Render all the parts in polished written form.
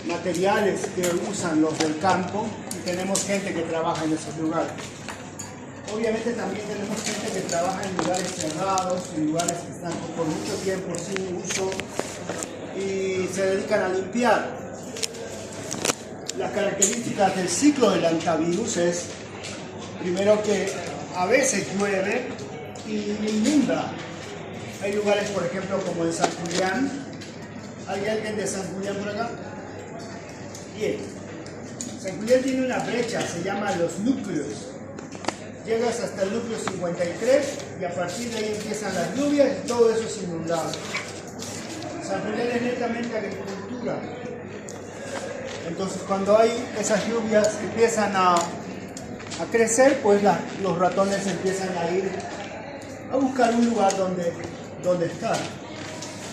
materiales que usan los del campo y tenemos gente que trabaja en esos lugares. Obviamente también tenemos gente que trabaja en lugares cerrados, en lugares que están por mucho tiempo sin uso y se dedican a limpiar. Las características del ciclo del antivirus es, primero, que a veces llueve y inunda. Hay lugares, por ejemplo, como en San Julián. ¿Hay alguien de San Julián por acá? Bien. San Julián tiene una brecha, se llama Los Núcleos. Llegas hasta el núcleo 53 y a partir de ahí empiezan las lluvias y todo eso es inundado. San Julián es netamente agricultura. Entonces cuando hay esas lluvias empiezan a crecer, pues los ratones empiezan a ir a buscar un lugar donde estar.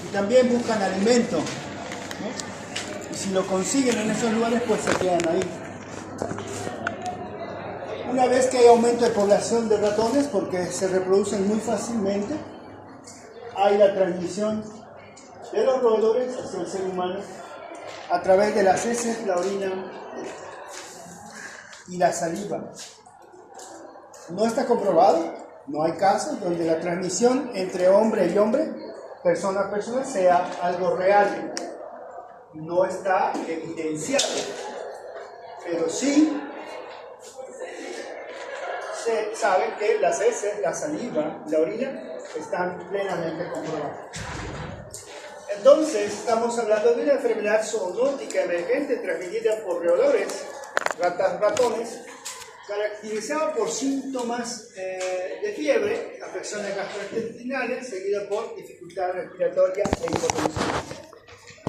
Y también buscan alimento, ¿no? Y si lo consiguen en esos lugares, pues se quedan ahí. Una vez que hay aumento de población de ratones, porque se reproducen muy fácilmente, hay la transmisión de los roedores hacia el ser humano a través de las heces, la orina y la saliva. No está comprobado, no hay casos donde la transmisión entre hombre y hombre, persona a persona, sea algo real. No está evidenciado, pero sí se sabe que las heces, la saliva, la orina están plenamente comprobadas. Entonces, estamos hablando de una enfermedad zoonótica emergente transmitida por roedores, ratones, caracterizada por síntomas de fiebre, afecciones gastrointestinales, seguida por dificultad respiratoria e hipotensión.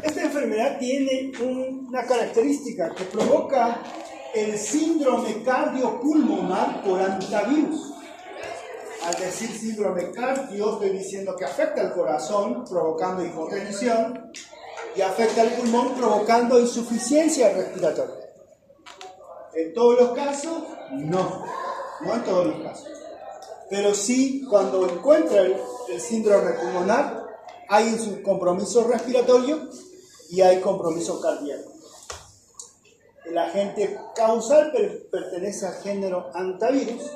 Esta enfermedad tiene una característica que provoca el síndrome cardiopulmonar por antivirus. Al decir síndrome cardio, estoy diciendo que afecta al corazón, provocando hipotensión, y afecta al pulmón, provocando insuficiencia respiratoria. En todos los casos, no en todos los casos. Pero sí, cuando encuentra el síndrome pulmonar, hay un compromiso respiratorio y hay compromiso cardíaco. El agente causal pertenece al género antivirus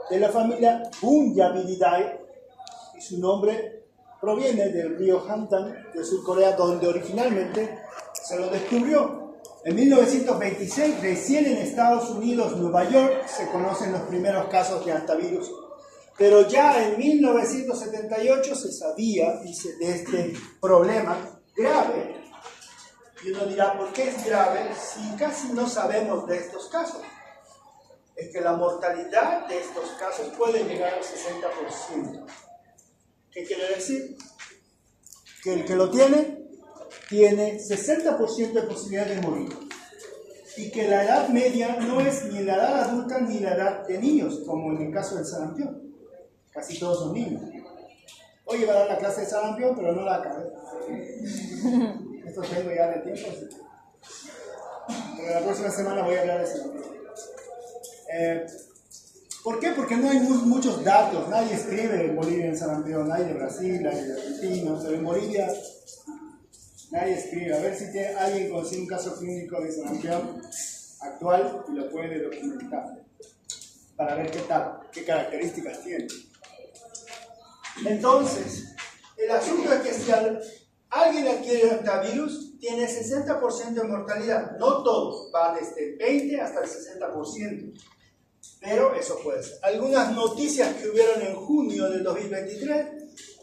de la familia Bunyaviridae y su nombre proviene del río Hamtan de Sur Corea, donde originalmente se lo descubrió. En 1926, recién en Estados Unidos, Nueva York, se conocen los primeros casos de antivirus. Pero ya en 1978 se sabía de este problema grave. Y uno dirá, ¿por qué es grave si casi no sabemos de estos casos? Es que la mortalidad de estos casos puede llegar al 60%. ¿Qué quiere decir? Que el que lo tiene 60% de posibilidad de morir. Y que la edad media no es ni la edad adulta ni la edad de niños, como en el caso del sarampión. Casi todos son niños. Hoy iba a dar la clase de sarampión, pero no la acabé. Esto tengo ya de tiempo. Pero la próxima semana voy a hablar de sarampión. ¿Por qué? Porque no hay muchos datos. Nadie escribe en Bolivia en sarampión. Hay de Brasil, hay de Argentina, pero en Bolivia nadie escribe. A ver si alguien consigue un caso clínico de sarampión actual y lo puede documentar para ver qué características tiene. Entonces, el asunto es que si alguien adquiere antivirus, tiene 60% de mortalidad. No todos, va desde el 20 hasta el 60%. Pero eso puede ser. Algunas noticias que hubieron en junio del 2023,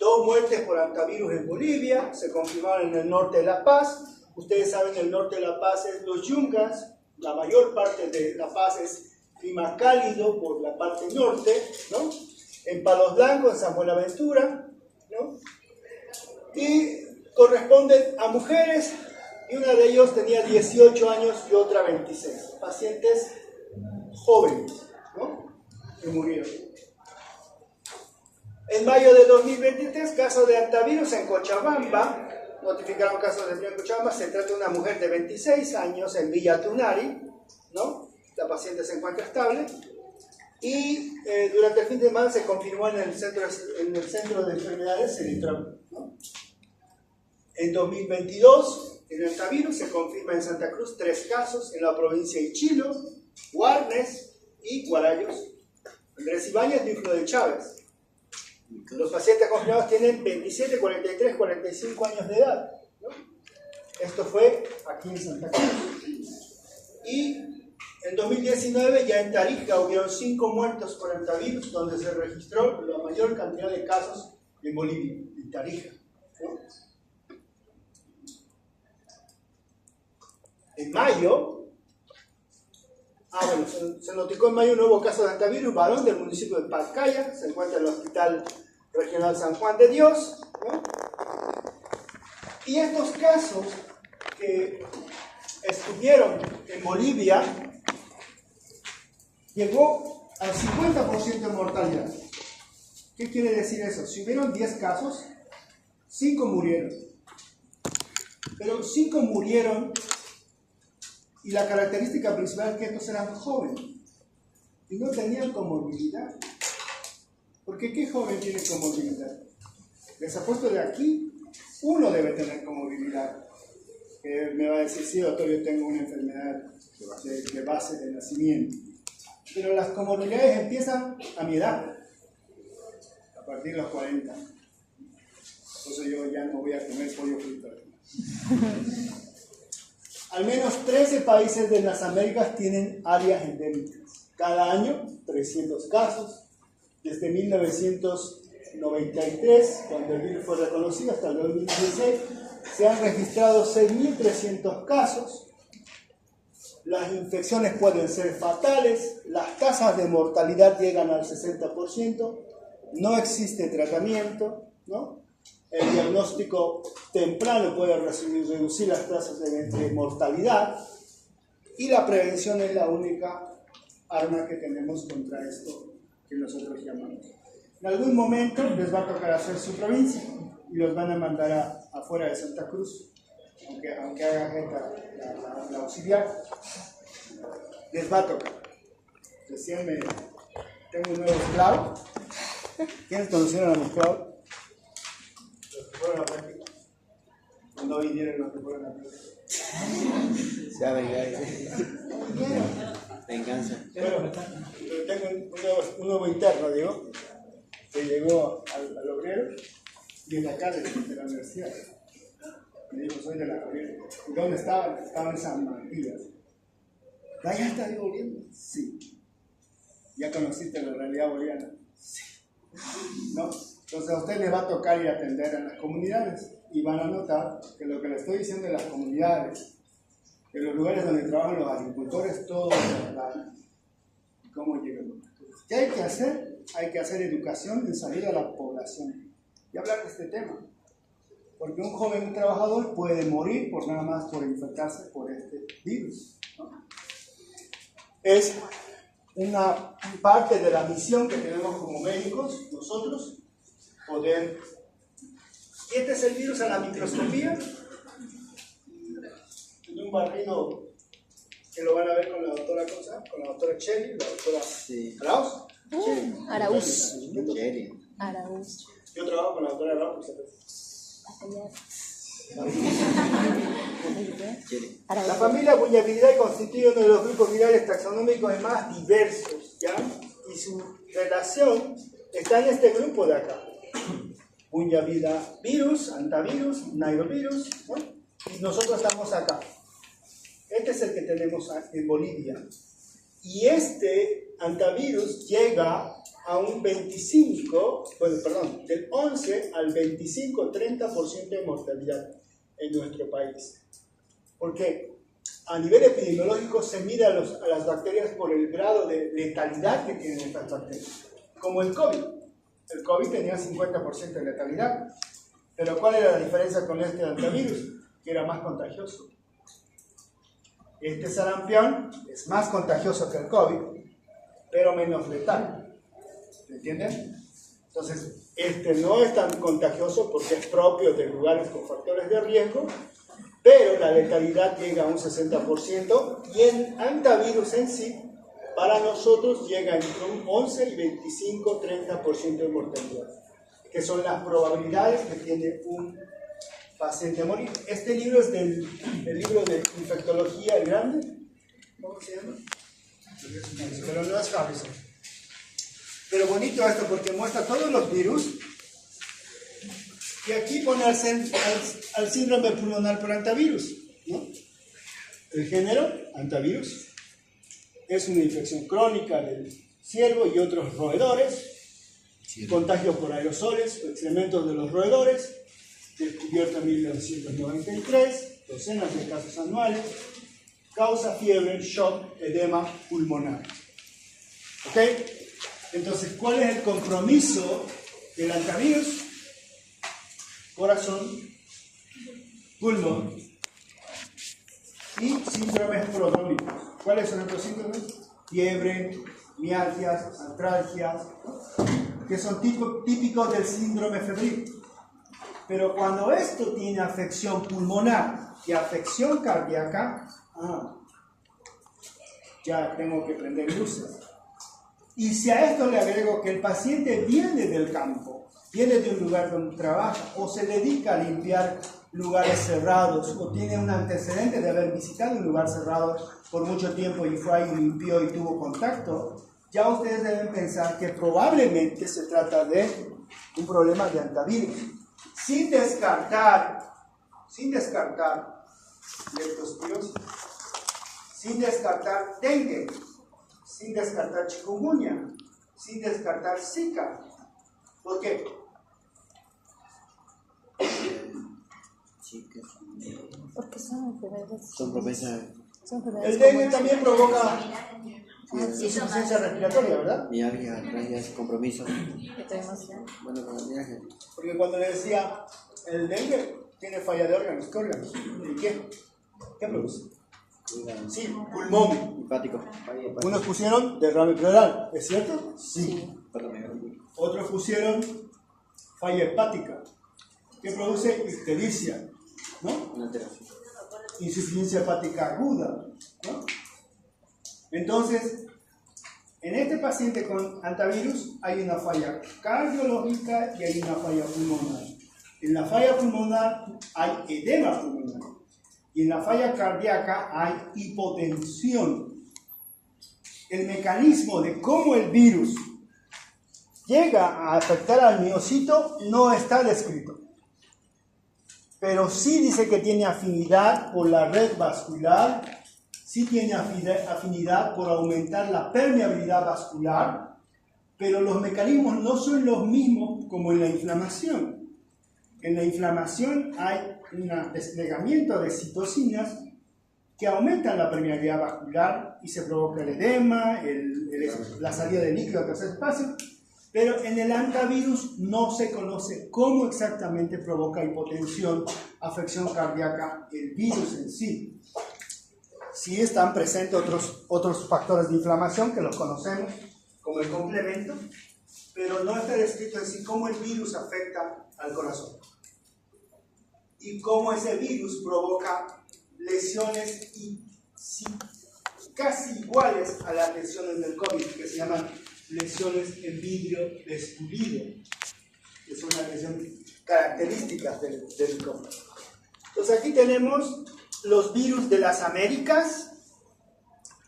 2 muertes por antivirus en Bolivia, se confirmaron en el norte de La Paz. Ustedes saben, el norte de La Paz es los Yungas, la mayor parte de La Paz es clima cálido por la parte norte, ¿no? En Palos Blancos, en San Buenaventura, ¿no? Y corresponden a mujeres, y una de ellos tenía 18 años y otra 26. Pacientes jóvenes, ¿no? Que murieron. En mayo de 2023, caso de antivirus en Cochabamba, notificaron casos de en Cochabamba, se trata de una mujer de 26 años en Villa Tunari, ¿no? La paciente se encuentra estable, y durante el fin de semana se confirmó en el centro de enfermedades Cenitrol, ¿no? En 2022, el hantavirus se confirma en Santa Cruz 3 casos, en la provincia de Ichilo, Guarnes y Guarayos. Andrés Ibáñez, núcleo de Chávez. Los pacientes confirmados tienen 27, 43, 45 años de edad, ¿no? Esto fue aquí en Santa Cruz. Y en 2019 ya en Tarija hubieron 5 muertos por hantavirus, donde se registró la mayor cantidad de casos en Bolivia, en Tarija, ¿no? En mayo, se notificó en mayo un nuevo caso de hantavirus, varón del municipio de Pacaya, se encuentra en el Hospital Regional San Juan de Dios, ¿no? Y estos casos que estuvieron en Bolivia llegó al 50% de mortalidad. ¿Qué quiere decir eso? Si hubieron 10 casos, 5 murieron. Pero 5 murieron y la característica principal es que estos eran jóvenes y no tenían comorbilidad. Porque ¿qué joven tiene comorbilidad? Les apuesto de aquí, uno debe tener comorbilidad. Me va a decir, sí, doctor, yo tengo una enfermedad de base de nacimiento. Pero las comorbilidades empiezan a mi edad, a partir de los 40. Por eso yo ya no voy a comer pollo frito. Al menos 13 países de las Américas tienen áreas endémicas. Cada año, 300 casos. Desde 1993, cuando el virus fue reconocido, hasta el 2016, se han registrado 6.300 casos. Las infecciones pueden ser fatales, las tasas de mortalidad llegan al 60%, no existe tratamiento, ¿no? El diagnóstico temprano puede reducir las tasas de mortalidad y la prevención es la única arma que tenemos contra esto que nosotros llamamos. En algún momento les va a tocar hacer su provincia y los van a mandar afuera de Santa Cruz, aunque haga gente la auxiliar, les va a tocar. Recién tengo un nuevo esclavo. ¿Quiénes conocieron a mi esclavo? Los que fueron a la práctica. Cuando vinieron los que fueron a la práctica. Se va a vengar. Venganza. Pero tengo un nuevo interno, digo, que llegó al obrero y en acá de la universidad. Me dijo, soy de la obrera. ¿Y dónde estaba? Estaba en San Matías. ¿Ya estás volviendo? Sí. ¿Ya conociste la realidad boliviana? Sí. ¿No? Entonces a usted le va a tocar ir a atender a las comunidades y van a notar que lo que le estoy diciendo de las comunidades, de los lugares donde trabajan los agricultores, todo cómo llegan. ¿Qué hay que hacer? Hay que hacer educación en salir a la población y hablar de este tema. Porque un joven trabajador puede morir por nada más por infectarse por este virus, ¿no? Es una parte de la misión que tenemos como médicos, nosotros, poder... ¿Y este es el virus a la microscopía? En un barrido que lo van a ver con la doctora Cosa, con la doctora Cheli, la doctora Arauz. Arauz. Arauz. Yo trabajo con la doctora Arauz. La familia Buñaviridae constituye uno de los grupos virales taxonómicos más diversos, ¿ya? Y su relación está en este grupo de acá. Buñaviridavirus, hantavirus, nairovirus, ¿no? Y nosotros estamos acá. Este es el que tenemos en Bolivia. Y este hantavirus llega a un del 11 al 25-30% de mortalidad en nuestro país. Porque a nivel epidemiológico se mira a las bacterias por el grado de letalidad que tienen estas bacterias. Como el COVID. El COVID tenía 50% de letalidad. Pero ¿cuál era la diferencia con este hantavirus? Que era más contagioso. Este sarampión es más contagioso que el COVID, pero menos letal. ¿Me entienden? Entonces, este no es tan contagioso porque es propio de lugares con factores de riesgo, pero la letalidad llega a un 60% y el hantavirus en sí, para nosotros, llega entre un 11 y 25-30% de mortalidad, que son las probabilidades que tiene un paciente a morir. Este libro es del libro de infectología, el grande. ¿Cómo se llama? Pero no es Harrison. Pero bonito esto porque muestra todos los virus. Y aquí pone al síndrome pulmonar por hantavirus, ¿no? El género, hantavirus, es una infección crónica del ciervo y otros roedores, contagio por aerosoles o excrementos de los roedores, descubierta en 1993, docenas de casos anuales, causa fiebre, shock, edema pulmonar. ¿Ok? Entonces, ¿cuál es el compromiso del hantavirus? Corazón, pulmón y síndromes prodrómicos. ¿Cuáles son estos síntomas? Fiebre, mialgias, artralgias, ¿no? Que son típicos del síndrome febril. Pero cuando esto tiene afección pulmonar y afección cardíaca, ya tengo que prender luces. Y si a esto le agrego que el paciente viene del campo, viene de un lugar donde trabaja o se dedica a limpiar lugares cerrados o tiene un antecedente de haber visitado un lugar cerrado por mucho tiempo y fue ahí, limpió y tuvo contacto, ya ustedes deben pensar que probablemente se trata de un problema de hantavirus. Sin descartar leptospirosis, sin descartar dengue, sin descartar chikungunya, sin descartar Zika. ¿Por qué? Porque son enfermedades. Son propensas. El dengue también provoca insuficiencia respiratoria, ¿verdad? Mialgia, artralgias, compromisos. Inflamación. Bueno, con la mialgia. Porque cuando le decía, el dengue tiene falla de órganos. ¿Qué órganos? ¿Y qué? ¿Qué produce? Sí, pulmón. Hepático. Unos pusieron derrame pleural, ¿es cierto? Sí. Otros pusieron falla hepática. ¿Qué produce? Ictericia, ¿no? Una alteración. Insuficiencia hepática aguda, ¿no? Entonces, en este paciente con hantavirus hay una falla cardiológica y hay una falla pulmonar. En la falla pulmonar hay edema pulmonar y en la falla cardíaca hay hipotensión. El mecanismo de cómo el virus llega a afectar al miocito no está descrito, pero sí dice que tiene afinidad por la red vascular, sí tiene afinidad por aumentar la permeabilidad vascular, pero los mecanismos no son los mismos como en la inflamación. En la inflamación hay un desplegamiento de citocinas que aumentan la permeabilidad vascular y se provoca el edema, la salida de líquido al tercer espacio, pero en el hantavirus no se conoce cómo exactamente provoca hipotensión, afección cardíaca, el virus en sí. Sí están presentes otros factores de inflamación que los conocemos como el complemento, pero no está descrito en sí cómo el virus afecta al corazón y cómo ese virus provoca lesiones casi iguales a las lesiones del COVID, que se llaman lesiones en vidrio despulido, que son las lesiones características del COVID. Entonces aquí tenemos los virus de las Américas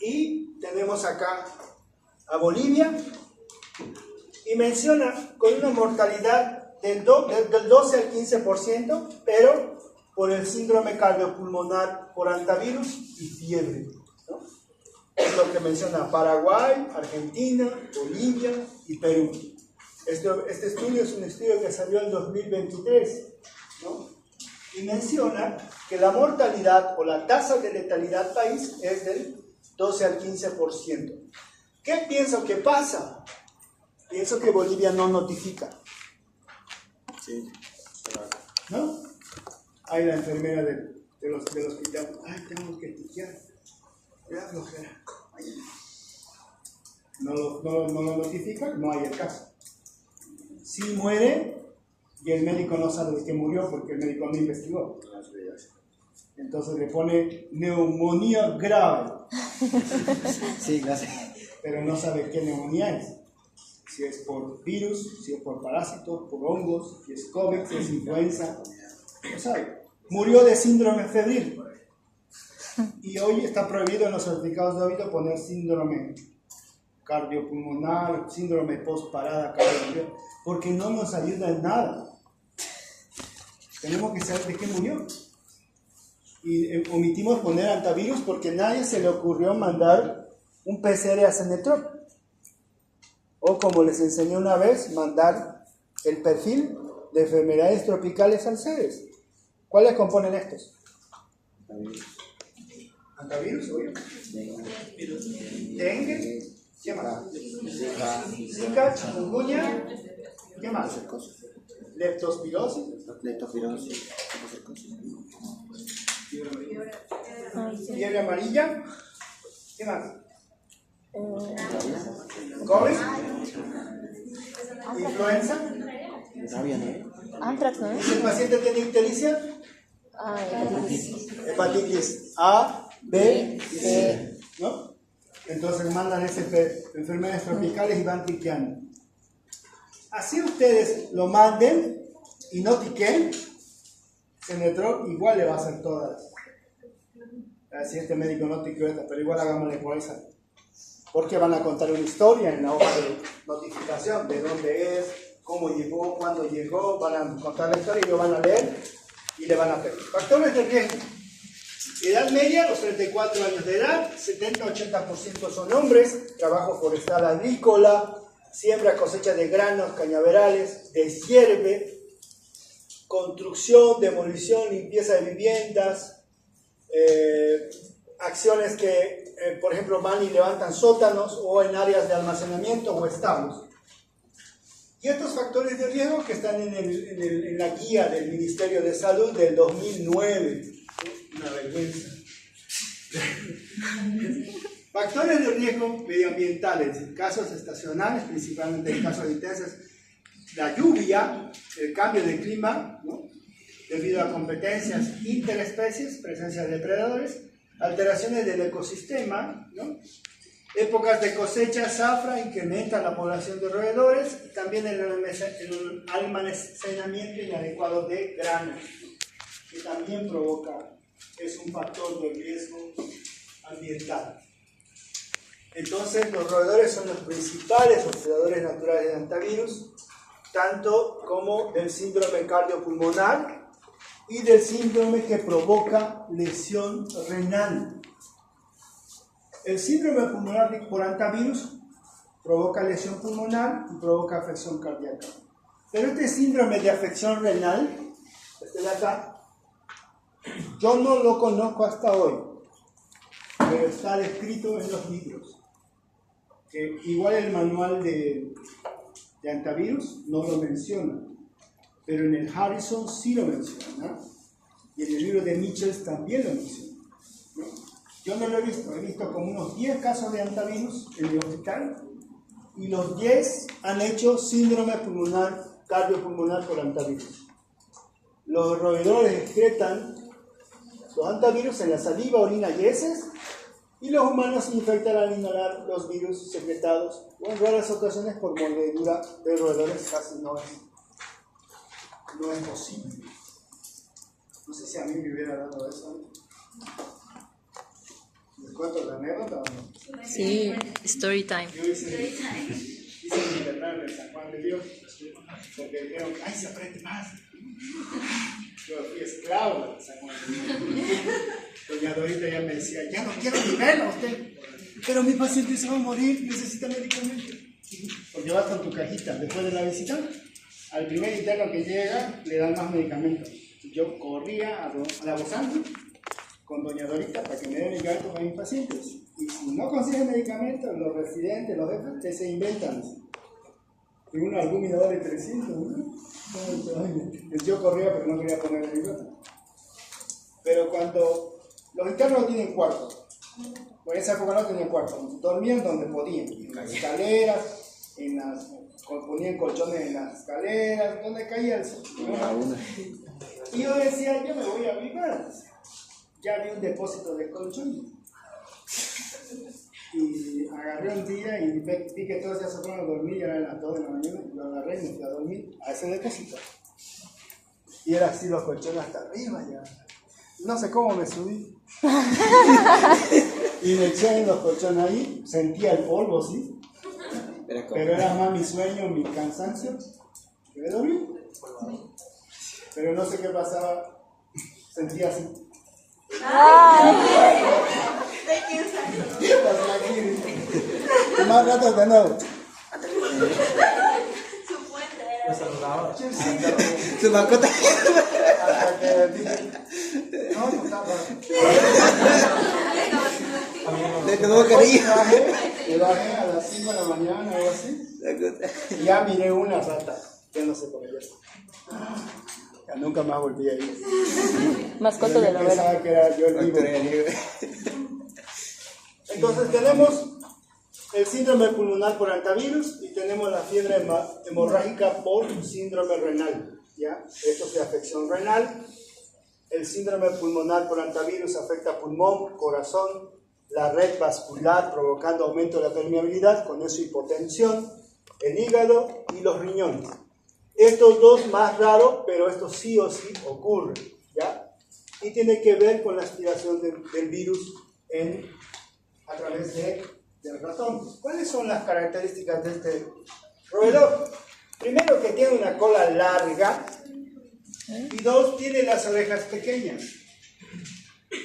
y tenemos acá a Bolivia y menciona con una mortalidad del 12 al 15%, pero por el síndrome cardiopulmonar por hantavirus y fiebre, ¿no? Es lo que menciona Paraguay, Argentina, Bolivia y Perú. Este estudio es un estudio que salió en 2023, ¿no? Y menciona que la mortalidad o la tasa de letalidad país es del 12 al 15%. ¿Qué pienso que pasa? Pienso que Bolivia no notifica. Sí. ¿No? Hay la enfermera del hospital. Ay, tengo que tiquear. Me da flojera. No lo notifica, no hay el caso. Si muere y el médico no sabe de qué murió porque el médico no investigó, entonces le pone neumonía grave. Sí, gracias. Pero no sabe qué neumonía es. Si es por virus, si es por parásitos, por hongos, si es COVID, si es influenza. No sabe. murió de síndrome febril. Y hoy está prohibido en los certificados de óbito poner síndrome cardiopulmonar, síndrome postparada cardiovascular, porque no nos ayuda en nada. Tenemos que saber de qué murió. Y omitimos poner antivirus porque a nadie se le ocurrió mandar un PCR a Cenetrop. O como les enseñé una vez, mandar el perfil de enfermedades tropicales al CEDES. ¿Cuáles componen estos? Antivirus, obvio. Dengue. ¿Qué más? Zika, chikungunya. ¿Qué más? Leptospirosis. Fiebre amarilla. ¿Qué más? COVID. Influenza. Antrax, ¿no? Si el paciente tiene ictericia, hepatitis A, B y C, ¿no? Entonces mandan enfermedades tropicales y van tiqueando. Así ustedes lo manden y no tiquen, Cenetrop igual le va a hacer todas. Si este médico no tiqueó esta, pero igual hagámosle por esa. Porque van a contar una historia en la hoja de notificación de dónde es, cómo llegó, cuándo llegó, van a contar la historia y lo van a leer y le van a pedir. Factores de riesgo. Edad media, los 34 años de edad, 70-80% son hombres, trabajo forestal agrícola, siembra, cosecha de granos, cañaverales, deshierve, construcción, demolición, limpieza de viviendas, acciones que, por ejemplo, van y levantan sótanos o en áreas de almacenamiento o establos. Y estos factores de riesgo que están en la guía del Ministerio de Salud del 2009. Una vergüenza. Factores de riesgo medioambientales, casos estacionales, principalmente en casos intensos, la lluvia, el cambio de clima, ¿no? Debido a competencias interespecies, presencia de depredadores, alteraciones del ecosistema, ¿no? Épocas de cosecha, zafra, incrementa la población de roedores, y también el almacenamiento inadecuado de granos, que también provoca, es un factor de riesgo ambiental. Entonces, los roedores son los principales hospedadores naturales de hantavirus, tanto como del síndrome cardiopulmonar y del síndrome que provoca lesión renal. El síndrome pulmonar por hantavirus provoca lesión pulmonar y provoca afección cardíaca. Pero este síndrome de afección renal, este de acá, yo no lo conozco hasta hoy, pero está descrito en los libros. Que igual el manual de hantavirus no lo menciona, pero en el Harrison sí lo menciona, ¿no? Y en el libro de Michels también lo menciona, ¿no? Yo no lo he visto como unos 10 casos de hantavirus en el hospital y los 10 han hecho síndrome pulmonar, cardiopulmonar por hantavirus. Los roedores excretan los hantavirus en la saliva, orina y heces, y los humanos se infectan al inhalar los virus secretados o en raras ocasiones por mordedura de roedores casi no es posible. No sé si a mí me hubiera dado eso. ¿Les cuento la anécdota o no? Sí, story time. Yo hice mi internado en San Juan de Dios porque dijeron, ¡ay, se aprende más! Yo fui esclavo de San Juan de Dios. Doña Dorita ya me decía, ya no quiero ni verla usted, pero mi paciente se va a morir, necesita medicamento. Porque vas con tu cajita después de la visita, al primer interno que llega le dan más medicamentos. Yo corría a la Bozán con doña Dorita para que me dé medicamentos para mis pacientes. Y si no consiguen medicamentos, los residentes, los jefes, se inventan. Y un albúmino de 300, ¿no? Entonces yo corría pero no quería poner el bigote. Pero cuando los internos no tienen cuarto, por esa época no tenían cuarto, dormían donde podían, en las escaleras, ponían colchones en las escaleras, donde caía el sol. Y yo decía, yo me voy a abrigar. Ya vi un depósito de colchones. Y agarré un día y vi que todos ya se fueron a dormir, ya eran las 2 de la mañana, y lo agarré y me fui a dormir a ese depósito. Y era así los colchones hasta arriba ya. No sé cómo me subí. Y me eché en los colchones ahí, sentía el polvo, sí. Pero era más mi sueño, mi cansancio. Que me dormí. Pero no sé qué pasaba. Sentía así. Y más rato de nuevo. Su mascota. Hasta que dije, no estaba. Le tomó cariño. Me bajé a las 5 de la mañana o algo así. Y ya miré una rata. Ya no sé por qué. Ya nunca más volví a ir. Mascota de la novela. Pensaba que era yo el vivo. Entonces tenemos el síndrome pulmonar por hantavirus y tenemos la fiebre hemorrágica por síndrome renal. ¿Ya? Esto es de afección renal. El síndrome pulmonar por hantavirus afecta pulmón, corazón, la red vascular, provocando aumento de la permeabilidad, con eso hipotensión, el hígado y los riñones. Estos dos más raros, pero esto sí o sí ocurre, ¿ya? Y tiene que ver con la aspiración del virus a través del ratón. ¿Cuáles son las características de este roedor? Primero, que tiene una cola larga, y dos, tiene las orejas pequeñas,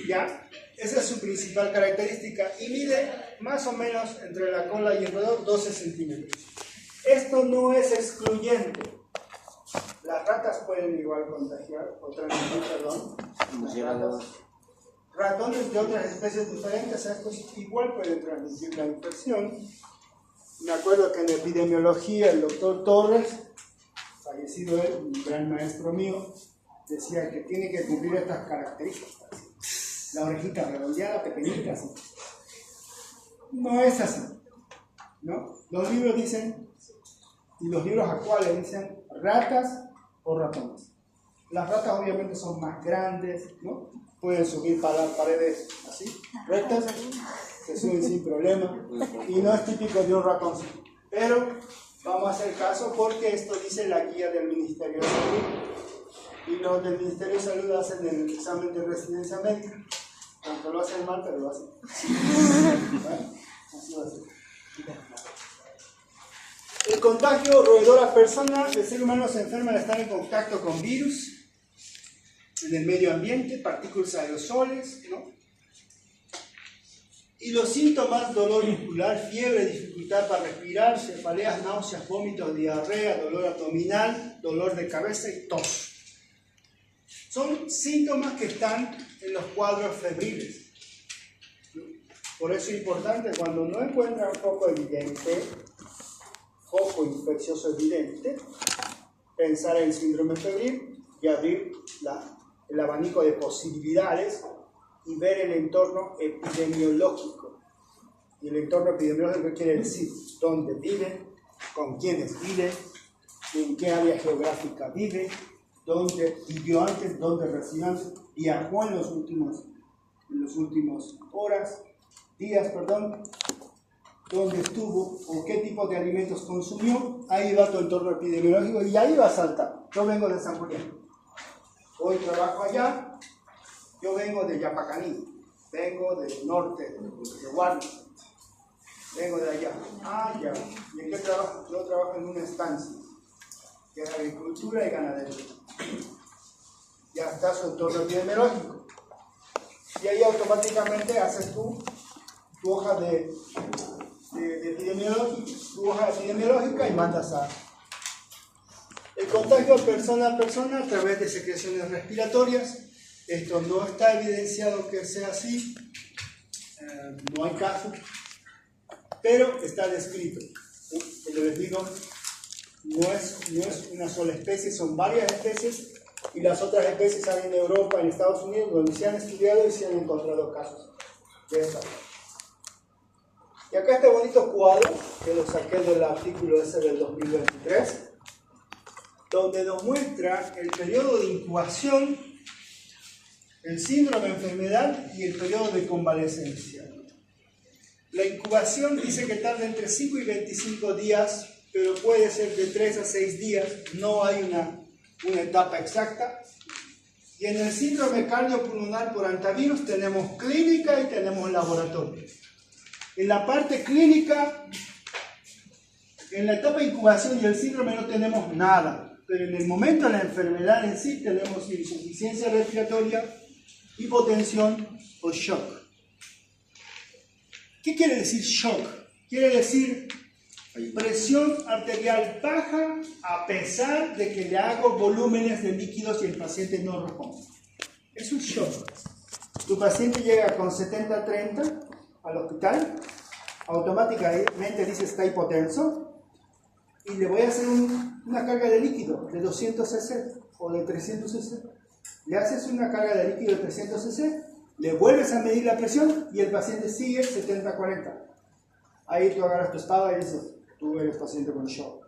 ¿ya? Esa es su principal característica, y mide más o menos entre la cola y el roedor 12 centímetros. Esto no es excluyente. Las ratas pueden igual contagiar o transmitir, perdón. Ratones de otras especies diferentes a estos igual pueden transmitir la infección. Me acuerdo que en epidemiología el doctor Torres, fallecido él, un gran maestro mío, decía que tiene que cumplir estas características. La orejita redondeada, pequeñita, así. No es así, ¿no? Los libros dicen, y los libros actuales dicen, ratas o ratones. Las ratas obviamente son más grandes, ¿no? Pueden subir para paredes así, rectas, se suben sin problema, y no es típico de un ratón. Pero vamos a hacer caso porque esto dice la guía del Ministerio de Salud, y los del Ministerio de Salud hacen el examen de residencia médica, aunque lo hacen mal, pero lo hacen. ¿Vale? Así va a ser. El contagio roedor a persona, el ser humano se enferma al estar en contacto con virus en el medio ambiente, partículas aerosoles, ¿no? Y los síntomas: dolor muscular, fiebre, dificultad para respirar, cefaleas, náuseas, vómitos, diarrea, dolor abdominal, dolor de cabeza y tos. Son síntomas que están en los cuadros febriles. Por eso es importante, cuando no encuentran foco evidente, foco infeccioso evidente, pensar en el síndrome febril y abrir el abanico de posibilidades y ver el entorno epidemiológico. Y el entorno epidemiológico quiere decir dónde vive, con quiénes vive, en qué área geográfica vive, dónde vivió antes, dónde residió antes, viajó en los últimos días, dónde estuvo o qué tipo de alimentos consumió. Ahí va tu entorno epidemiológico y ahí va a saltar. Yo vengo de San Julián, hoy trabajo allá, yo vengo de Yapacaní, vengo del norte, de Guardia, vengo de allá. Ah, ya. ¿Y en qué trabajo? Yo trabajo en una estancia, que es agricultura y ganadería. Ya está su entorno epidemiológico. Y ahí automáticamente haces tu hoja de epidemiológica y mandas a... El contagio persona a persona a través de secreciones respiratorias. Esto no está evidenciado que sea así, no hay caso, pero está descrito. Como les digo, no es una sola especie, son varias especies, y las otras especies hay en Europa, en Estados Unidos, donde se han estudiado y se han encontrado casos de esta. Y acá este bonito cuadro, que lo saqué del artículo ese del 2023, donde nos muestra el periodo de incubación, el síndrome de enfermedad y el periodo de convalecencia. La incubación dice que tarda entre 5 y 25 días, pero puede ser de 3 a 6 días, no hay una una etapa exacta. Y en el síndrome cardiopulmonar por hantavirus tenemos clínica y tenemos laboratorio. En la parte clínica, en la etapa de incubación y el síndrome no tenemos nada, pero en el momento de la enfermedad en sí tenemos insuficiencia respiratoria, hipotensión o shock. ¿Qué quiere decir shock? Quiere decir presión arterial baja a pesar de que le hago volúmenes de líquidos y el paciente no responde. Es un shock. Tu paciente llega con 70-30 al hospital, automáticamente dice está hipotenso y le voy a hacer una carga de líquido de 200 cc o de 300 cc. Le haces una carga de líquido de 300 cc, le vuelves a medir la presión y el paciente sigue 70-40. Ahí tú agarras tu espada y dices, tú eres paciente con shock.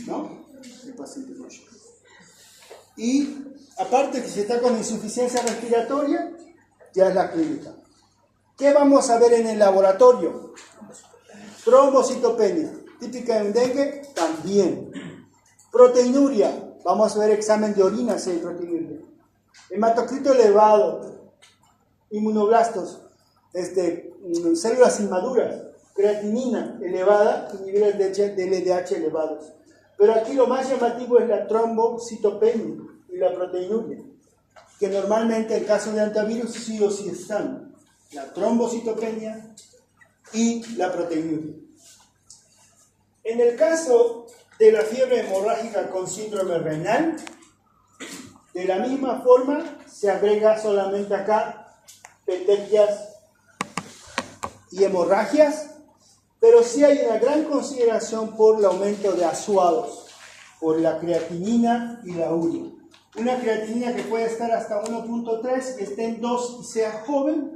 ¿No? El paciente con shock. Y aparte que si está con insuficiencia respiratoria, ya es la clínica. ¿Qué vamos a ver en el laboratorio? Trombocitopenia, típica en dengue, también. Proteinuria, vamos a ver examen de orina si hay proteinuria. Hematocrito elevado, inmunoblastos, células inmaduras, creatinina elevada y niveles de LDH elevados. Pero aquí lo más llamativo es la trombocitopenia y la proteinuria, que normalmente en caso de hantavirus sí o sí están. La trombocitopenia y la proteinuria. En el caso de la fiebre hemorrágica con síndrome renal, de la misma forma se agrega solamente acá petequias y hemorragias, pero sí hay una gran consideración por el aumento de asuados, por la creatinina y la urea. Una creatinina que puede estar hasta 1.3, que esté en 2 y sea joven,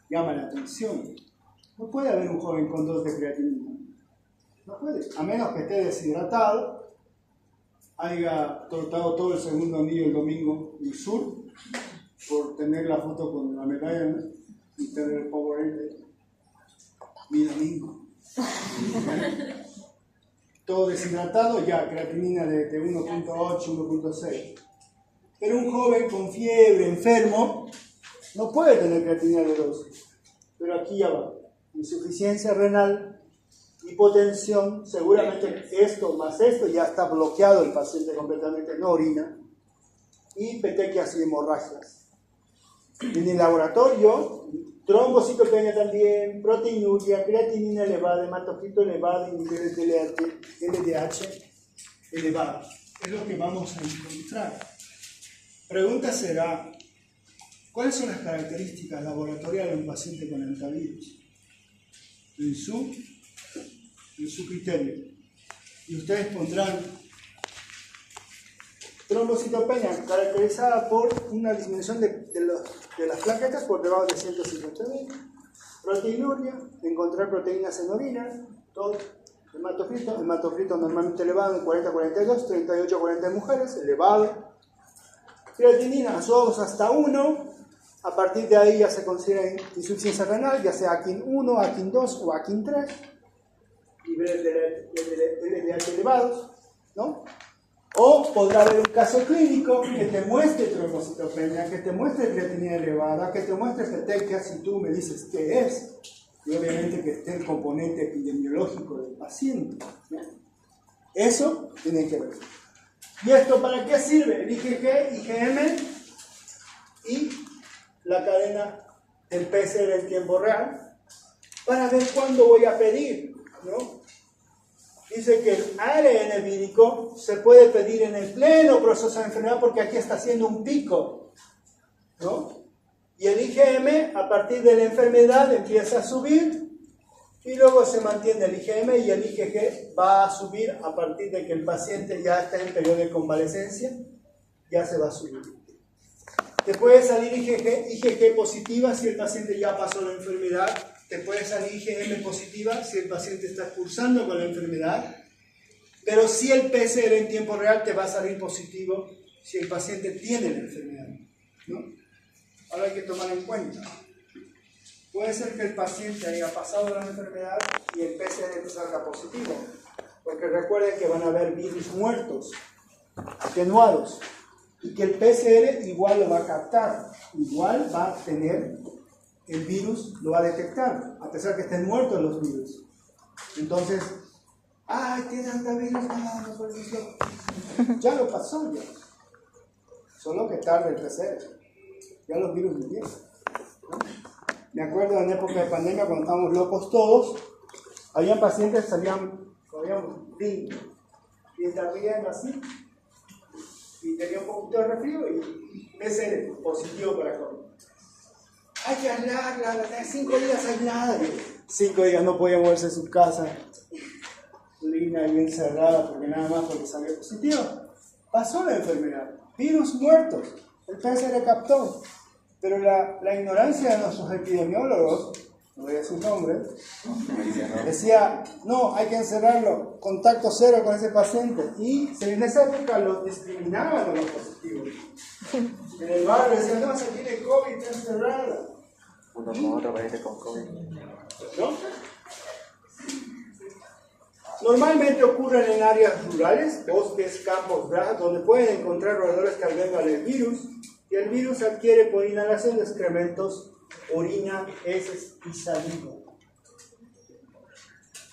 llama la atención. No puede haber un joven con 2 de creatinina. No puede, a menos que esté deshidratado, haya tortado todo el segundo anillo el domingo en el sur, por tener la foto con la medalla, ¿no? Y tener el Powerade, mi domingo. Todo deshidratado, ya, creatinina de 1.8, 1.6. Pero un joven con fiebre, enfermo, no puede tener creatinina de 2. Pero aquí ya va. Insuficiencia renal, hipotensión, seguramente esto más esto ya está bloqueado el paciente completamente, no orina. Y petequias y hemorragias. En el laboratorio, trombocitopenia también, proteinuria, creatinina elevada, hematocrito elevado y niveles de LDH elevados. Es lo que vamos a encontrar. Pregunta será, ¿cuáles son las características laboratoriales de un paciente con hantavirus? En su criterio. Y ustedes pondrán trombocitopenia caracterizada por una disminución de las plaquetas por debajo de 150.000. Proteinuria, encontrar proteínas en orina, todo. Hematocrito normalmente elevado en 40-42, 38-40 en mujeres, elevado. Creatinina, asuados hasta 1, a partir de ahí ya se considera insuficiencia renal, ya sea AKIN 1, AKIN 2 o AKIN 3, niveles de LDH elevados, ¿no? O podrá haber un caso clínico que te muestre trombocitopenia, que te muestre creatinina elevada, que te muestre petequias y tú me dices qué es, y obviamente que esté el componente epidemiológico del paciente, ¿no? Eso tienen que ver. ¿Y esto para qué sirve? El IgG, IgM y la cadena del PCR en tiempo real para ver cuándo voy a pedir, ¿no? Dice que el ARN vírico se puede pedir en el pleno proceso de enfermedad porque aquí está haciendo un pico, ¿no? Y el IgM a partir de la enfermedad empieza a subir y luego se mantiene el IgM y el IgG va a subir a partir de que el paciente ya está en periodo de convalecencia, ya se va a subir. Te puede salir IgG positiva si el paciente ya pasó la enfermedad, te puede salir IgM positiva si el paciente está cursando con la enfermedad, pero si el PCR en tiempo real te va a salir positivo si el paciente tiene la enfermedad, ¿no? Ahora hay que tomar en cuenta. Puede ser que el paciente haya pasado la enfermedad y el PCR te salga positivo, porque recuerden que van a haber virus muertos. atenuados. Y que el PCR igual lo va a captar, igual va a tener, el virus lo va a detectar, a pesar que estén muertos los virus. Entonces, ¡ay, tiene antivirus! No, ya lo pasó ya. Solo que tarde el PCR. Ya los virus vinieron. ¿No? Me acuerdo en época de pandemia, cuando estábamos locos todos, habían pacientes que salían bien así, y tenía un poquito de resfrío y PCR positivo para COVID. Hay que aislarla, la tenía 5 días aislada. 5 días no podía moverse de su casa. Lina ahí encerrada porque nada más porque salió positivo. Pasó la enfermedad. Virus muertos. El PCR captó. Pero la ignorancia de nuestros epidemiólogos, no voy a decir nombre, decía, no, hay que encerrarlo, contacto cero con ese paciente. Y en esa época los discriminaban a los positivos. En el barrio decían, no, se tiene COVID, está encerrada. Uno con otro parece con COVID. ¿No? Normalmente ocurren en áreas rurales, bosques, campos, granjas, donde pueden encontrar roedores que albergan el virus, y el virus adquiere por inhalación de excrementos, orina, heces y saliva.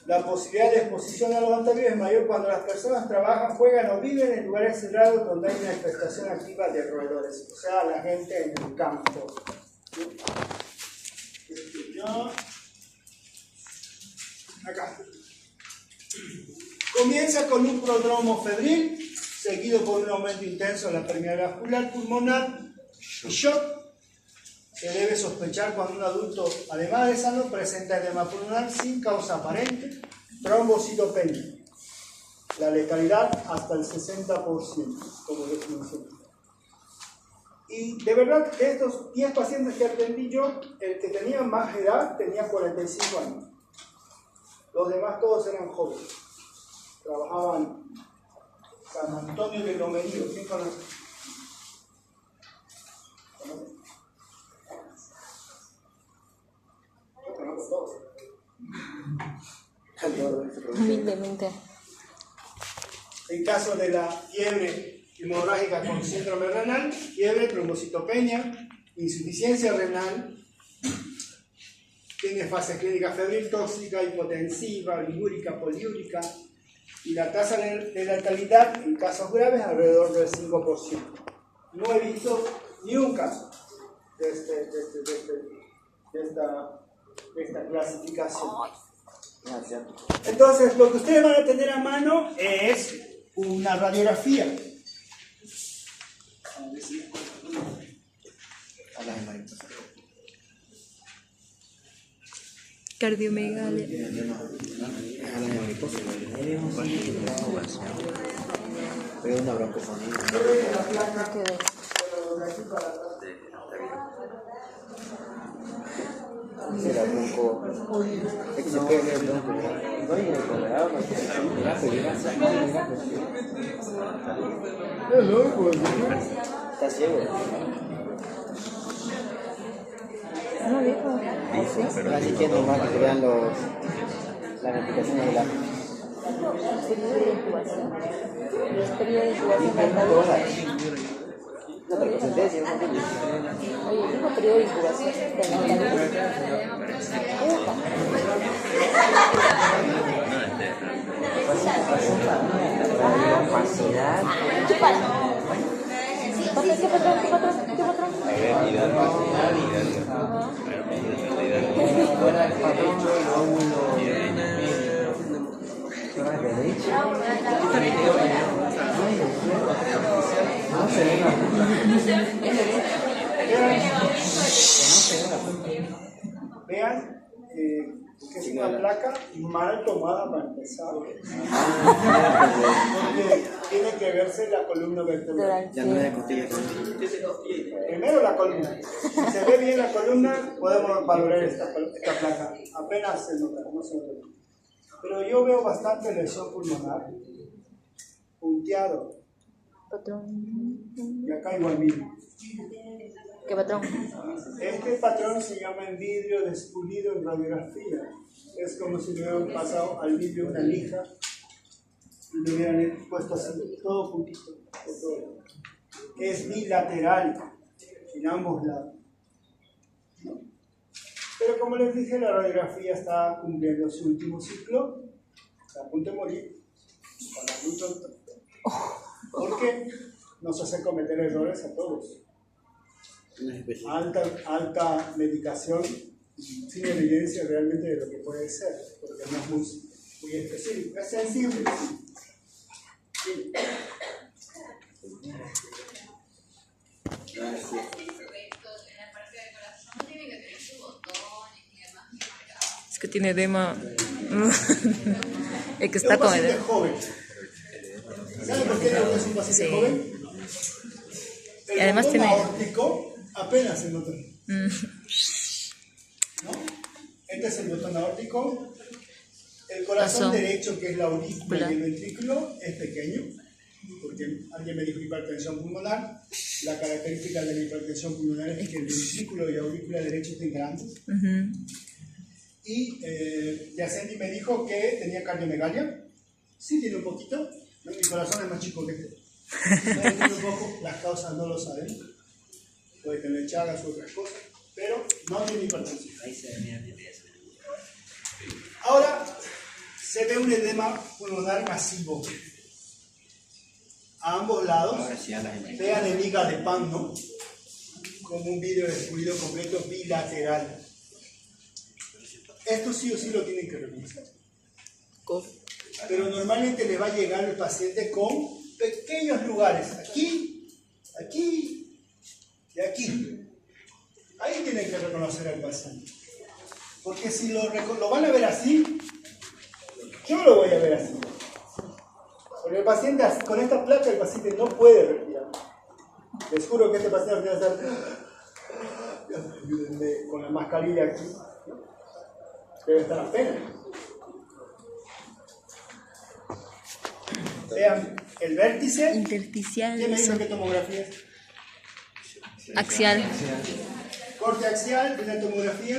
La posibilidad de exposición a los antivirus es mayor cuando las personas trabajan, juegan o viven en lugares cerrados donde hay una infestación activa de roedores, o sea, la gente en el campo. Acá. Comienza con un prodromo febril, seguido por un aumento intenso de la permeabilidad vascular pulmonar y shock. Se debe sospechar cuando un adulto, además de sano, presenta edema pulmonar sin causa aparente, trombocitopenia. La letalidad hasta el 60%, como les mencioné. Y de verdad, de estos 10 pacientes que atendí yo, el que tenía más edad tenía 45 años. Los demás todos eran jóvenes. Trabajaban en San Antonio de Lomerío. ¿Quién conoce? Yo conozco todos. Humildemente. En caso de la fiebre hemorrágica con síndrome renal, fiebre, trombocitopenia, insuficiencia renal, tiene fase clínica febril tóxica, hipotensiva, ligúrica, poliúrica, y la tasa de letalidad en casos graves alrededor del 5%. No he visto ni un caso de esta clasificación. Entonces, lo que ustedes van a tener a mano es una radiografía. Cardiomegalia. Pero una broncofonía. Será bronco. Es que se puede ver bronco. No hay enfermedad, no Es loco, está ciego. No dijo. Así que es normal que vean las notificaciones de la. Periodo de incubación. Periodo de incubación. No, pero sentencia, no. Oye, dijo periodo de incubación. Capacidad. Chúpala. ¿Qué patrón? Vean que es una placa mal tomada para empezar. Porque tiene que verse la columna vertebral. Ya no hay costilla. Primero la columna. Si se ve bien la columna, podemos valorar esta placa. Apenas se nota, no se nota. Pero yo veo bastante lesión pulmonar, punteado. Patrón. Y acá igual mismo. ¿Qué patrón? Este patrón se llama en vidrio despulido en radiografía. Es como si le hubieran pasado al vidrio una lija y le hubieran puesto así, todo puntito. Es bilateral en ambos lados, ¿no? Pero como les dije, la radiografía está cumpliendo su último ciclo, está a punto de morir, para muy pronto, porque nos hace cometer errores a todos. Alta medicación sin evidencia realmente de lo que puede ser, porque no es muy específico, es sensible. Sí. Es que tiene edema. Es que Es está un con paciente edema. joven. ¿Saben por qué digo que es un paciente Sí. joven? El Y además botón tiene- aórtico apenas se nota. Mm. ¿No? Este es el botón aórtico. El corazón Pasó. derecho, que es la aurícula y el Hola. ventrículo, es pequeño, porque alguien me dijo hipertensión pulmonar. La característica de la hipertensión pulmonar es que el ventrículo y la aurícula derecha estén grandes. Ujú. Y Yacendi me dijo que tenía cardiomegalia. Sí, tiene un poquito. ¿No? Mi corazón es más chico que este. Tiene un poco, las causas no lo sabemos. Puede tener chagas u otras cosas, pero no tiene hipertensión. Ahora se ve un edema pulmonar masivo. A ambos lados. Vean el miga de pan, ¿no? Como un vidrio de fluido completo bilateral. Esto sí o sí lo tienen que revisar. Pero normalmente le va a llegar el paciente con pequeños lugares. Aquí, aquí y aquí. Ahí tienen que reconocer al paciente. Porque si lo van a ver así, yo lo voy a ver así. Porque el paciente, con esta placa, el paciente no puede respirar. Les juro que este paciente va a estar con la mascarilla aquí. Debe estar apenas. Vean, el vértice. Intersticial. ¿Quién me dijo qué tomografía es? Axial. Corte axial de la tomografía.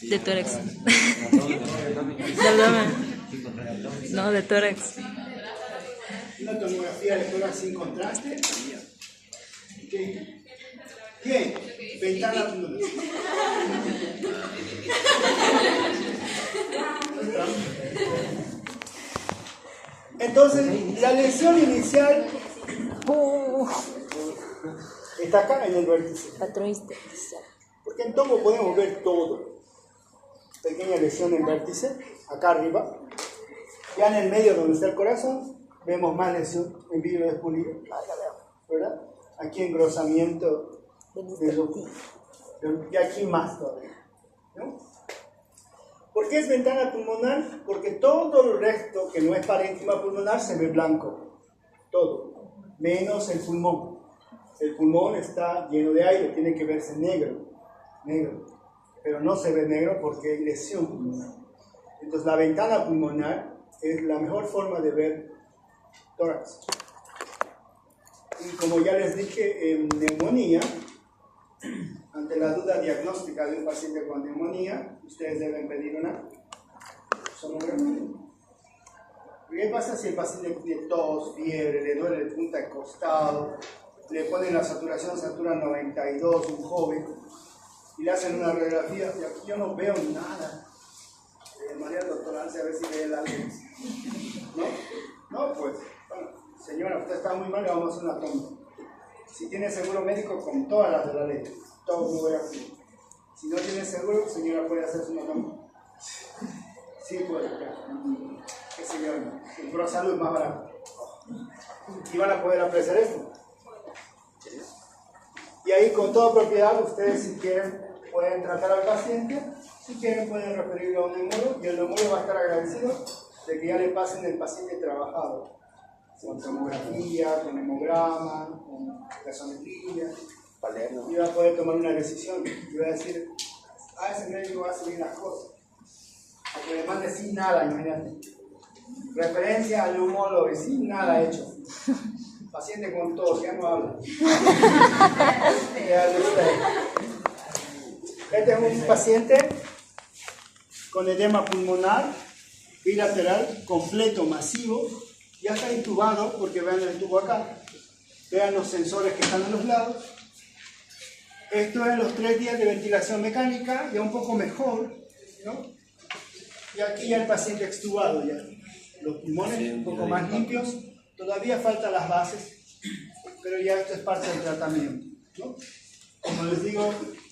De tórax. De abdomen. No, de tórax. Una tomografía de tórax sin contraste. Bien, ventana pulmonar. Entonces, la lesión inicial está acá en el vértice. Patrón intersticial. Porque en tomo podemos ver todo. Pequeña lesión en vértice, acá arriba. Ya en el medio donde está el corazón, vemos más lesión en vidrio despulido. ¿Verdad? Aquí engrosamiento y aquí más todavía. ¿No? ¿Por qué es ventana pulmonar? Porque todo el resto que no es parénquima pulmonar se ve blanco. Todo. Menos el pulmón. El pulmón está lleno de aire, tiene que verse negro. Negro. Pero no se ve negro porque hay lesión pulmonar. Entonces la ventana pulmonar es la mejor forma de ver tórax. Y como ya les dije, en neumonía, ante la duda diagnóstica de un paciente con neumonía, ustedes deben pedir una sonografía. ¿Qué pasa si el paciente tiene tos, fiebre, le duele el punta de costado, le ponen la saturación, satura 92, un joven, y le hacen una radiografía y aquí yo no veo nada? María doctora, a ver si ve el algo. ¿No? No, pues, bueno, señora, usted está muy mal, le vamos a hacer una toma. Si tiene seguro médico, con todas las de la ley, todo muy bueno. Si no tiene seguro, señora, puede hacerse una toma. Sí, puede. ¿Qué señor? El ProSalud es más barato. Y van a poder apreciar esto. Y ahí, con toda propiedad, ustedes, si quieren, pueden tratar al paciente. Si quieren, pueden referirlo a un neumólogo y el neumólogo va a estar agradecido de que ya le pasen el paciente trabajado. Con tomografía, con hemograma, con gasometría. Y va a poder tomar una decisión. Y va a decir, ese médico va a hacer bien las cosas. Porque le mande sin nada, imagínate. Referencia al neumólogo y sin nada hecho. Paciente con tos, ya no habla. Este es un paciente con edema pulmonar bilateral completo, masivo, ya está intubado, porque vean el tubo acá, vean los sensores que están a los lados. Esto es los 3 días de ventilación mecánica, ya un poco mejor, ¿no? Y aquí ya el paciente extubado, ya los pulmones un poco más limpios, todavía faltan las bases, pero ya esto es parte del tratamiento, ¿no? Como les digo,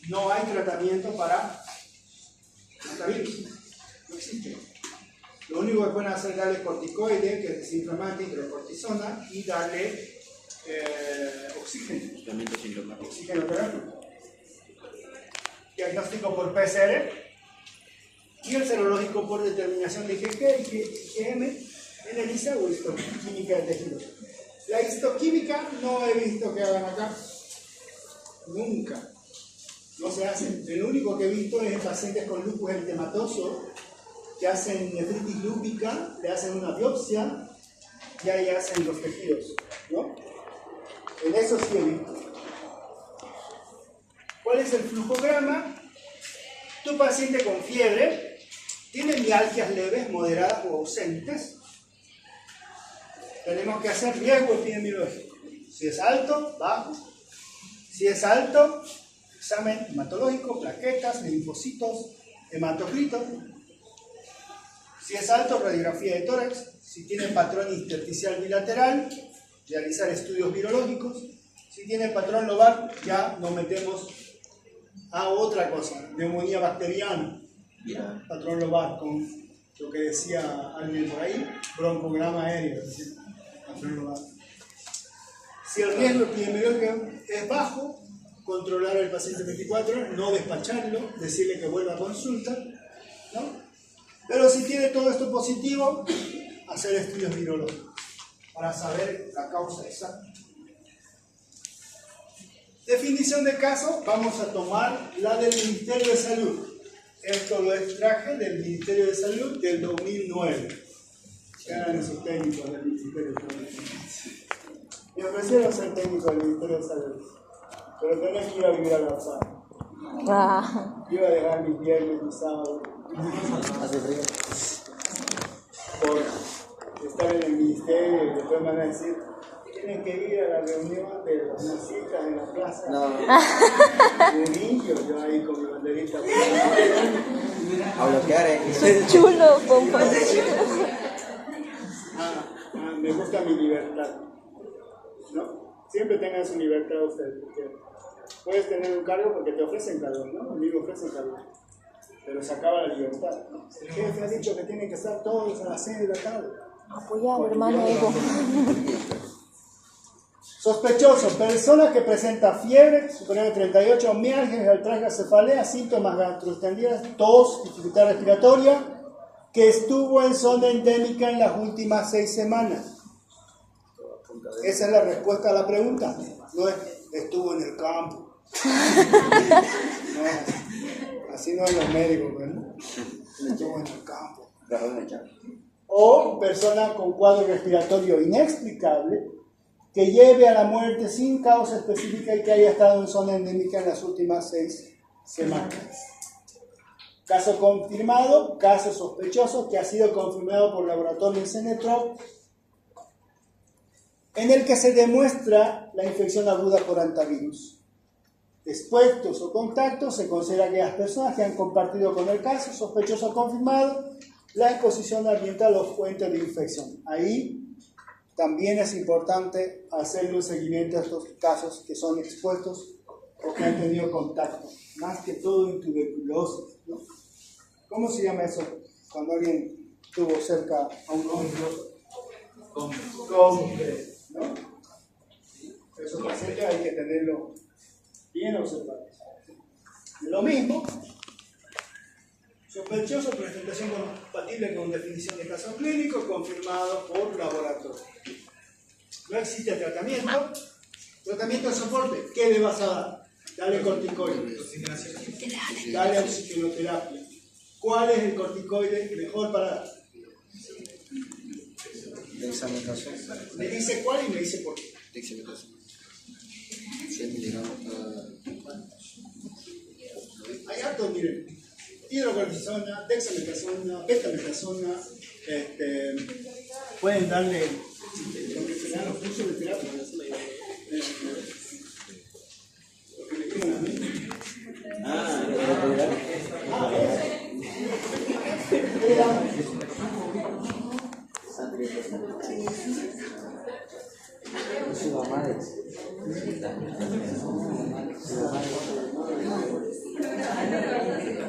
no hay tratamiento para rotavirus, no existe. Lo único que pueden hacer es darle corticoide, que es desinflamante, hidrocortisona, y darle oxígeno. Oxigenoterapia. Diagnóstico por PCR y el serológico por determinación de IgG y IgM en ELISA o histoquímica de tejido. La histoquímica no he visto que hagan acá. Nunca. No se hace. El único que he visto es en pacientes con lupus eritematoso que hacen nefritis lúpica, le hacen una biopsia y ahí hacen los tejidos, ¿no? En eso sí he visto. ¿Cuál es el flujograma? Tu paciente con fiebre tiene mialgias leves, moderadas o ausentes. Tenemos que hacer riesgo epidemiológico. Si es alto, bajo. Si es alto, examen hematológico, plaquetas, linfocitos, hematocritos. Si es alto, radiografía de tórax. Si tiene patrón intersticial bilateral, realizar estudios virológicos. Si tiene patrón lobar, ya nos metemos a otra cosa, neumonía bacteriana, patrón lobar, con lo que decía alguien por ahí, broncograma aéreo, patrón lobar. Si el riesgo epidemiológico es bajo, controlar al paciente 24, no despacharlo, decirle que vuelva a consulta, ¿no? Pero si tiene todo esto positivo, hacer estudios virológicos para saber la causa exacta. Definición de caso, vamos a tomar la del Ministerio de Salud. Esto lo extraje del Ministerio de Salud del 2009. ¿Qué eran esos técnicos del Ministerio de Salud? Me ofrecieron ser técnico del Ministerio de Salud, pero tenés que ir a vivir a la sala. Iba a dejar mis viernes, mis sábados. Hace frío. Por estar en el ministerio y después me van a decir, tienen que ir a la reunión de las citas en la plaza. No. De niño, yo ahí con mi banderita. A bloquear, Chulo, pompa. Me gusta mi libertad, ¿no? Siempre tengan su libertad ustedes, porque puedes tener un cargo porque te ofrecen cargos, ¿no? A mí me ofrecen cargos, pero se acaba la libertad, ¿no? El jefe ha dicho que tienen que estar todos a las 6 de la tarde. Apoyado, hermano, Evo. Sospechoso, persona que presenta fiebre superior a 38, mialgias, artralgia, cefalea, síntomas gastroenteritis, tos, dificultad respiratoria, que estuvo en zona endémica en las últimas 6 semanas. Esa es la respuesta a la pregunta. No es, estuvo en el campo. No, así no es los médicos, ¿verdad? Estuvo en el campo. O persona con cuadro respiratorio inexplicable, que lleve a la muerte sin causa específica y que haya estado en zona endémica en las últimas 6 semanas. Caso confirmado, caso sospechoso que ha sido confirmado por laboratorio en Cenetrop, en el que se demuestra la infección aguda por hantavirus. Expuestos o contactos, se considera que las personas que han compartido con el caso sospechoso confirmado la exposición ambiental o fuente de infección. Ahí también es importante hacerle un seguimiento a estos casos que son expuestos o que han tenido contacto, más que todo en tuberculosis, ¿no? ¿Cómo se llama eso cuando alguien estuvo cerca a un tuberculoso? Cómplice, ¿no? Esos pacientes hay que tenerlo bien observados. Lo mismo, sospechoso, presentación compatible con definición de caso clínico, confirmado por laboratorio. No existe tratamiento. Tratamiento de soporte, ¿qué le vas a dar? Dale corticoide. Dale oxigenoterapia. ¿Cuál es el corticoide mejor para dar? Dexametasona. Me dice cuál y me dice por qué. Dexametasona. 100 miligramos. Hay hartos, miren. Hidrocortisona, dexametasona, betametasona, pueden darle vean los cursos de terapia. Su mamá de...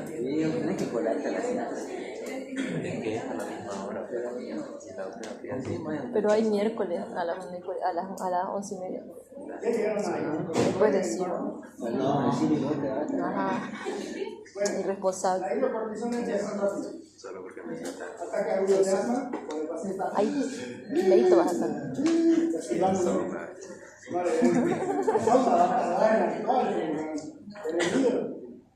Tienes que colarte a la cita. Es que es a la misma hora, pero la otra día Pero hay miércoles a las 11:30. Después de Ciro. no, sí, no, Ajá. Irresponsable. La hidrocortisona es rápido. solo porque me trata. Ataca el de asma, cuando el paciente está Ahí, leíto vas a hacer. Vale, vamos a dar en la actual, en el libro,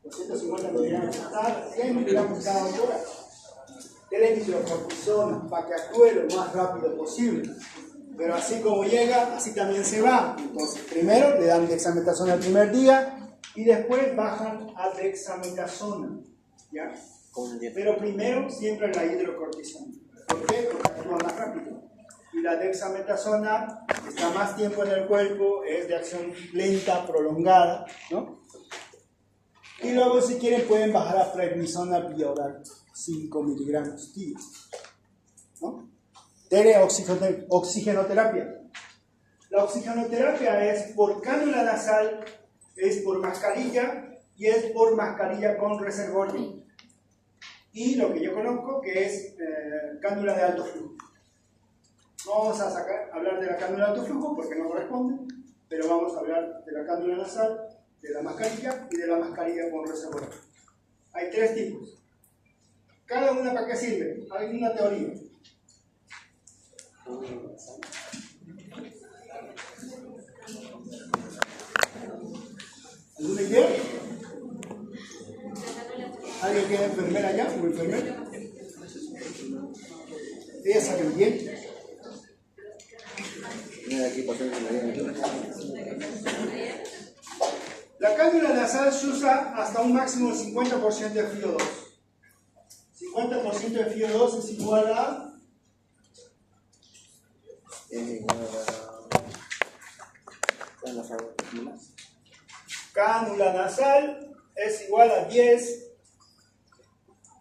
250 miligramos, está 100 miligramos cada hora. Tiene hidrocortisona para que actúe lo más rápido posible. Pero así como llega, así también se va. Entonces, primero le dan dexametasona el primer día y después bajan a dexametasona. ¿Ya? Pero primero siempre la hidrocortisona. ¿Por qué? Porque actúa más rápido. Y la dexametasona está más tiempo en el cuerpo, es de acción lenta, prolongada, ¿no? Y luego, si quieren, pueden bajar a prednisona vía oral, 5 miligramos día, ¿no? Oxigenoterapia. La oxigenoterapia es por cánula nasal, es por mascarilla y es por mascarilla con reservorio. Y lo que yo conozco que es cánula de alto flujo. No vamos a hablar de la cánula de alto flujo porque no corresponde, pero vamos a hablar de la cánula nasal, de la mascarilla y de la mascarilla con reservorio. Hay 3 tipos. ¿Cada una para qué sirve? Hay una teoría. ¿Alguna idea? ¿Alguien que es enfermera ya o enfermero? Ellas saben bien. La cánula nasal se usa hasta un máximo del 50% de FiO2. 50% de FiO2 es igual a... Cánula nasal es igual a 10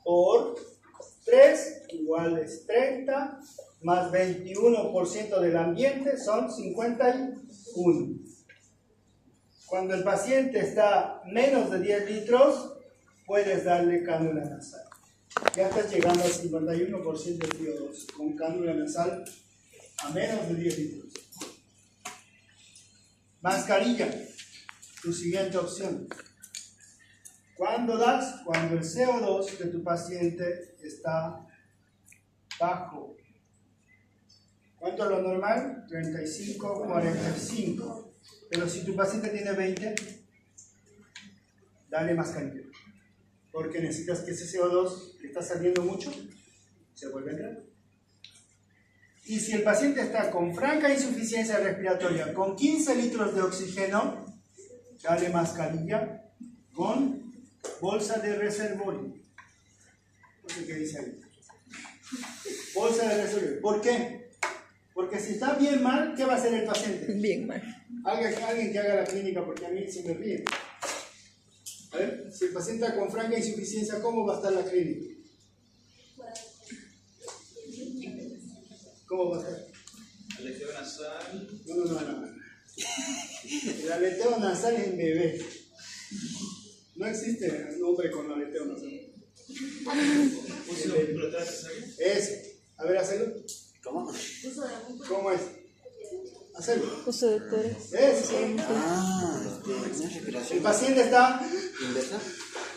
por 3 iguales 30 más 21% del ambiente son 51. Cuando el paciente está menos de 10 litros, puedes darle cánula nasal. Ya estás llegando al 51% de FiO2 con cánula nasal a menos de 10 litros. Mascarilla, tu siguiente opción. ¿Cuándo das? Cuando el CO2 de tu paciente está bajo. ¿Cuánto es lo normal? 35, 45. Pero si tu paciente tiene 20, dale mascarilla. Porque necesitas que ese CO2 que está saliendo mucho se vuelva a entrar. Y si el paciente está con franca insuficiencia respiratoria, con 15 litros de oxígeno, dale mascarilla con bolsa de reservorio. No sé qué dice ahí. Bolsa de reservorio. ¿Por qué? Porque si está bien mal, ¿qué va a hacer el paciente? Bien mal. Alguien que haga la clínica, porque a mí se me ríe. A ver, si el paciente está con franca insuficiencia, ¿cómo va a estar la clínica? ¿Cómo va a estar? Aleteo nasal. No. El aleteo nasal es en bebé. No existe un hombre con aleteo nasal. Ese. A ver, hazlo. ¿Cómo? ¿Cómo es? Hazlo. Uso de tores. Ese. Una respiración. El paciente está... ¿Inversa?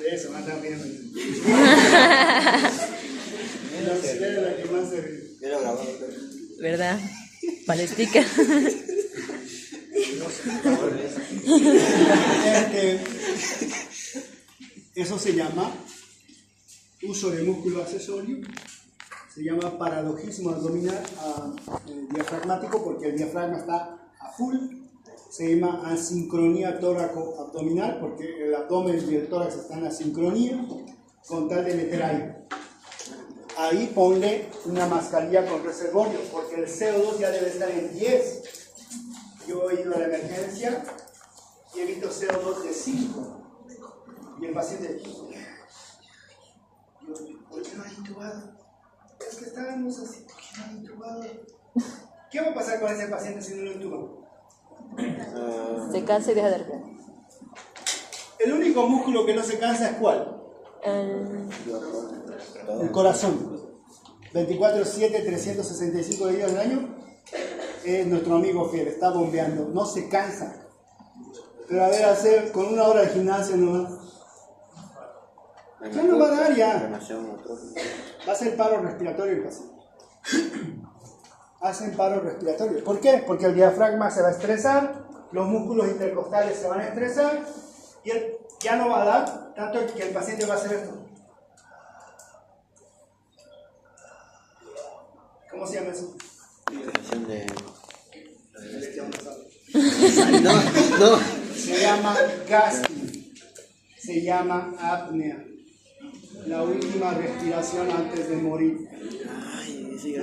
Eso, más también. La auxiliar es la que más se ríe. Yo lo grabo. ¿Verdad? Palestica. Eso se llama uso de músculo accesorio, se llama paradojismo abdominal diafragmático porque el diafragma está a full, se llama asincronía tóraco-abdominal porque el abdomen y el tórax están en asincronía con tal de meter aire. ahí ponle una mascarilla con reservorio, porque el CO2 ya debe estar en 10. Yo he ido a la emergencia y he visto CO2 de 5. Y el paciente, ¿por qué no han intubado? Es que estábamos así, ¿por qué no han intubado? ¿Qué va a pasar con ese paciente si no lo intuban? Se cansa y deja de respirar. El único músculo que no se cansa es ¿cuál? El corazón. 24/7, 365 días al año. Es nuestro amigo fiel, está bombeando, no se cansa. Pero a ver, hacer con 1 hora de gimnasio nomás. Ya no va a dar ya. Va a ser paro respiratorio el paciente. Hacen paro respiratorio. ¿Por qué? Porque el diafragma se va a estresar, los músculos intercostales se van a estresar y ya no va a dar, tanto que el paciente va a hacer esto. ¿Cómo se llama eso? No. Se llama gasping, se llama apnea. La última respiración antes de morir. Ay, sí,